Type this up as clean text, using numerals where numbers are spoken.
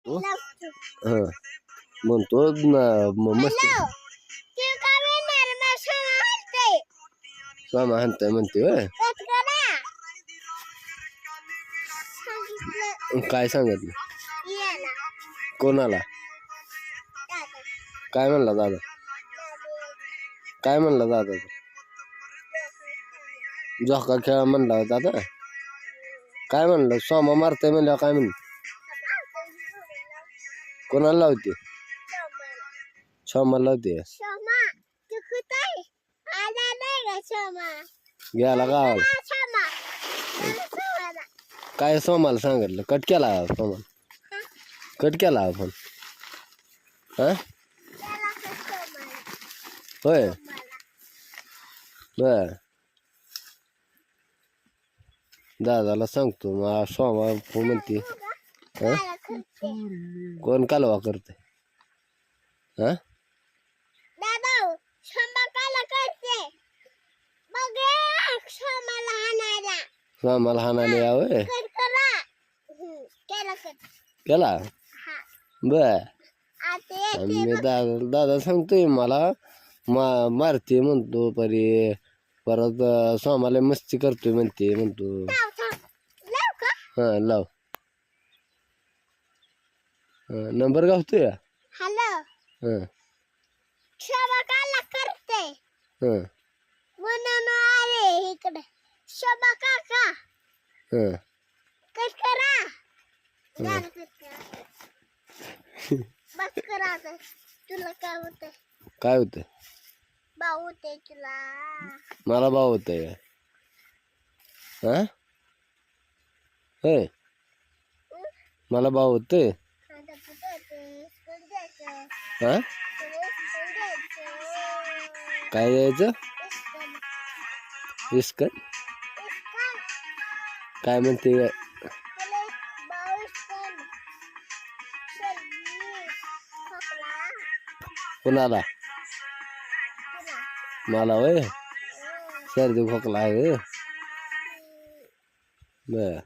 हो? हं. म्हणतो मस्त स्वामा हाणताय म्हणते होय. काय सांगत नाही कोणाला? काय म्हणला दादा? काय म्हणला दादा? झोका खेळा म्हणला दादा. काय म्हणलं? स्वामा मारताय म्हणल्यावर काय म्हणलं? कोणाला लावते? स्वामाला लावते. गेला गावाला. काय सोमाला सांगितलं? कट केला सोमाला. कट केला आपण. हा होय बर. दादाला सांगतो मग सोमा म्हणते. हा कोण कालवा करते? हा स्वामाला हाणायला यावं केला बर. मी दादा सांगतोय मला मारते म्हणतो परी परत स्वामाला मस्ती करतोय म्हणतो. हा लाव. नंबर गावतोय. हं हं हं काय होतंय? मला भाऊ होतंय. हा होय मला भाऊ होतंय. हा काय द्यायचं? इस्कन काय म्हणते? कुणाला? मला होय सर्दी खोकला आहे बर.